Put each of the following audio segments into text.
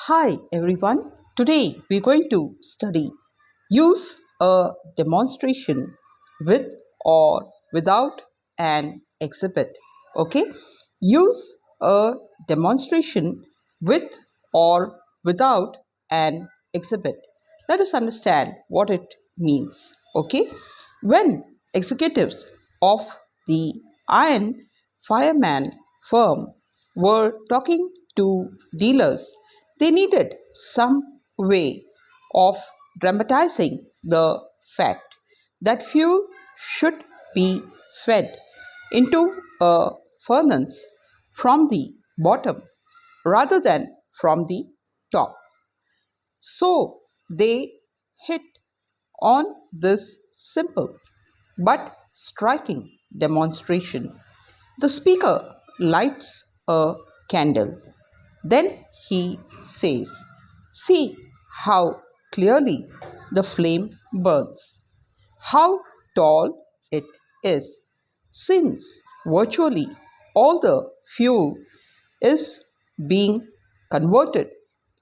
Hi everyone. Today we're going to study use a demonstration with or without an exhibit. Okay? Use a demonstration with or without an exhibit. Let us understand what it means. Okay? When executives of the Iron Fireman firm were talking to dealers, they needed some way of dramatizing the fact that fuel should be fed into a furnace from the bottom rather than from the top. So they hit on this simple but striking demonstration. The speaker lights a candle. Then he says, "See how clearly the flame burns, how tall it is, since virtually all the fuel is being converted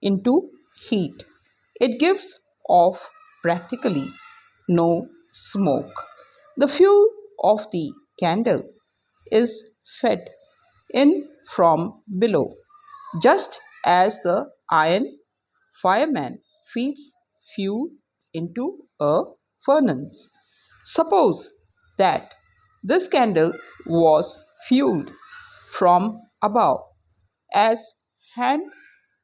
into heat. It gives off practically no smoke. The fuel of the candle is fed in from below, just as the iron fireman feeds fuel into a furnace. Suppose that this candle was fueled from above, as hand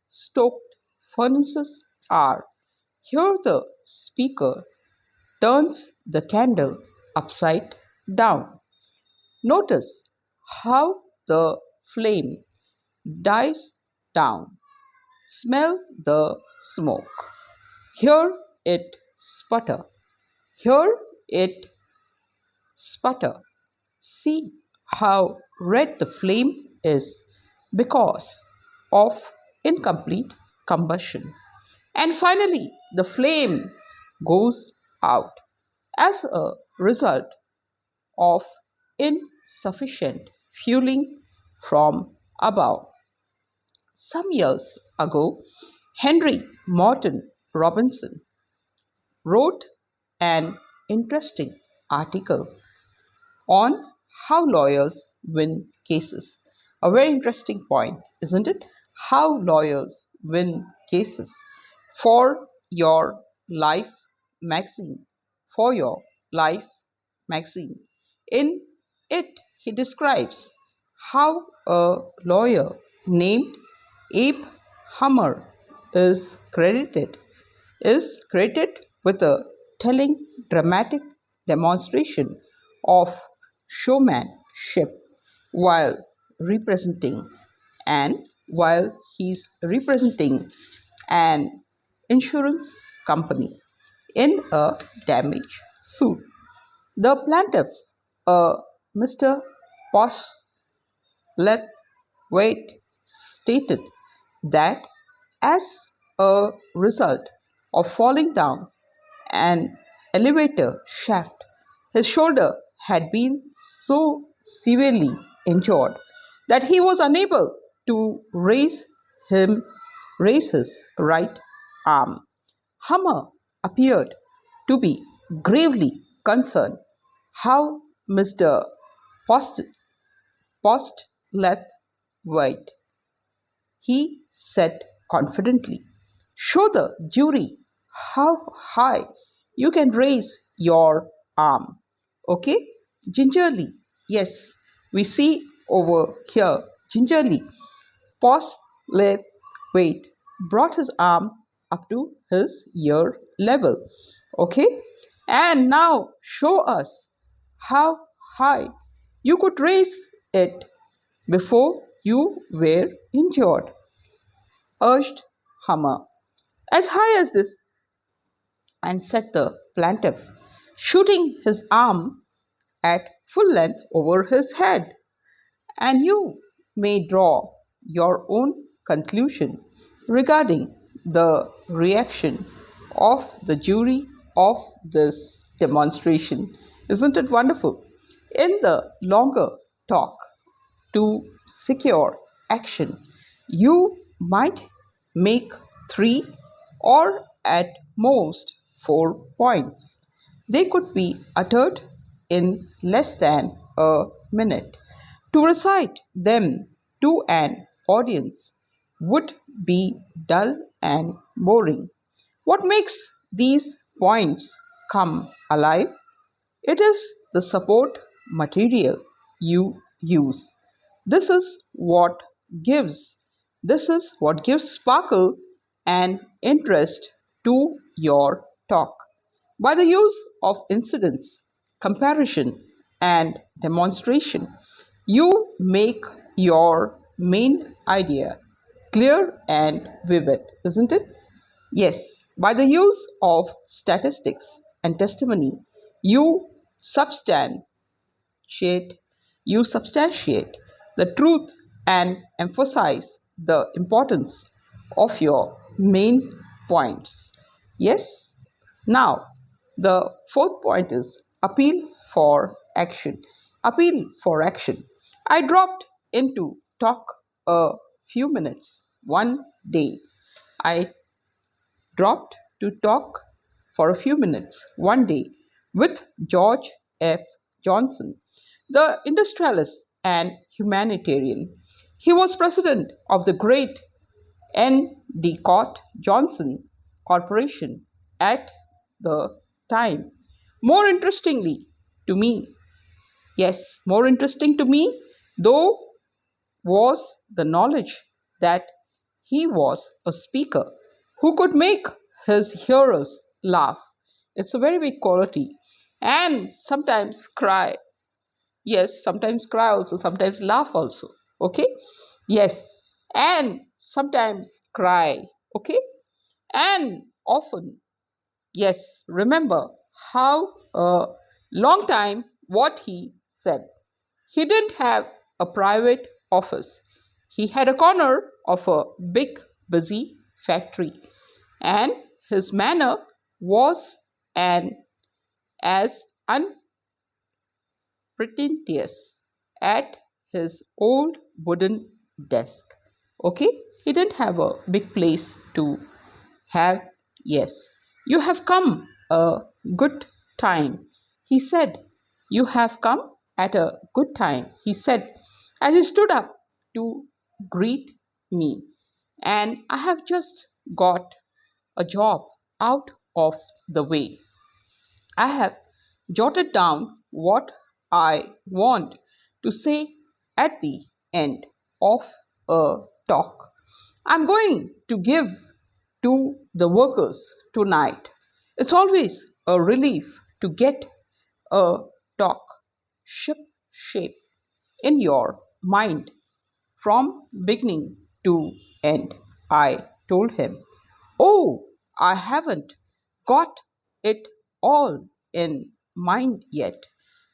stoked furnaces are. Here the speaker turns the candle upside down. Notice how the flame dies down. Smell the smoke. Hear it sputter. Hear it sputter. See how red the flame is because of incomplete combustion. And finally, the flame goes out as a result of insufficient fueling from above. Some years ago, Henry Morton Robinson wrote an interesting article on how lawyers win cases. A very interesting point, isn't it? How lawyers win cases for your life magazine. For your life magazine. In it, he describes how a lawyer named Abe Hummer is credited with a telling dramatic demonstration of showmanship while representing while he's representing an insurance company in a damage suit. The plaintiff, Mr. Postlethwaite, stated that as a result of falling down an elevator shaft, his shoulder had been so severely injured that he was unable to him raise his right arm. Hummer appeared to be gravely concerned how Mr. Post, Postlethwaite, he said confidently, "Show the jury how high you can raise your arm." Okay? Gingerly. Yes, we see over here. Gingerly. Postlethwaite brought his arm up to his ear level. Okay? And now show us how high you could raise it before you were injured, urged Hummer. "As high as this," and said the plaintiff, shooting his arm at full length over his head. And you may draw your own conclusion regarding the reaction of the jury of this demonstration. Isn't it wonderful? In the longer talk to secure action, you might make 3, or at most 4 points. They could be uttered in less than a minute. To recite them to an audience would be dull and boring. What makes these points come alive? It is the support material you use. This is what gives this is what gives sparkle and interest to your talk. By the use of incidents, comparison, and demonstration, you make your main idea clear and vivid, isn't it? Yes, by the use of statistics and testimony, you substantiate substantiate the truth and emphasize the importance of your main points. Yes. Now, the fourth point is appeal for action. Appeal for action. I dropped into talk a few minutes one day. I dropped to talk for a few minutes one day with George F. Johnson, the industrialist and humanitarian. He was president of the great Endicott Johnson Corporation at the time. More interestingly to me, yes, more interesting to me, though, was the knowledge that he was a speaker who could make his hearers laugh. It's a very big quality. And sometimes cry. Yes, sometimes cry also, sometimes laugh also. Okay? Yes. And sometimes cry. Okay? And often, yes, remember how a long time what he said. He didn't have a private office. He had a corner of a big, busy factory, and his manner was an as unpretentious at his old wooden desk. Okay, he didn't have a big place to have. Yes, you have come a good time, he said. You have come at a good time, he said, as he stood up to greet me. And I have just got a job out of the way. I have jotted down what I want to say at the end of a talk I'm going to give to the workers tonight. It's always a relief to get a talk ship shape in your mind from beginning to end. I told him, "Oh, I haven't got it all in mind yet.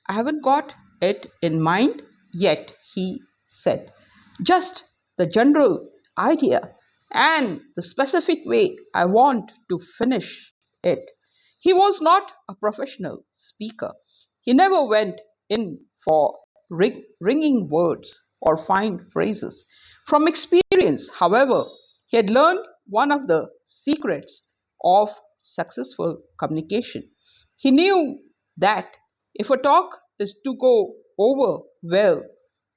I haven't got it in mind yet," he said. "Just the general idea and the specific way I want to finish it." He was not a professional speaker. He never went in for ringing words or fine phrases. From experience, however, he had learned one of the secrets of successful communication. He knew that if a talk is to go over well,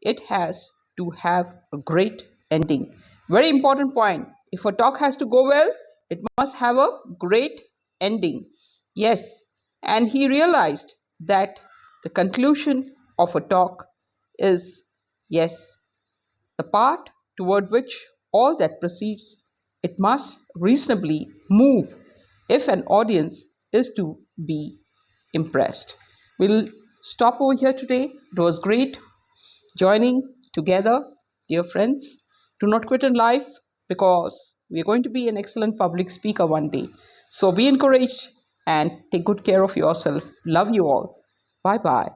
it has to have a great ending. Very important point. If a talk has to go well, it must have a great ending. Yes, and he realized that the conclusion of a talk is, yes, the part toward which all that proceeds. It must reasonably move if an audience is to be impressed. We'll stop over here today. It was great joining together, dear friends. Do not quit in life because we are going to be an excellent public speaker one day. So be encouraged and take good care of yourself. Love you all. Bye bye.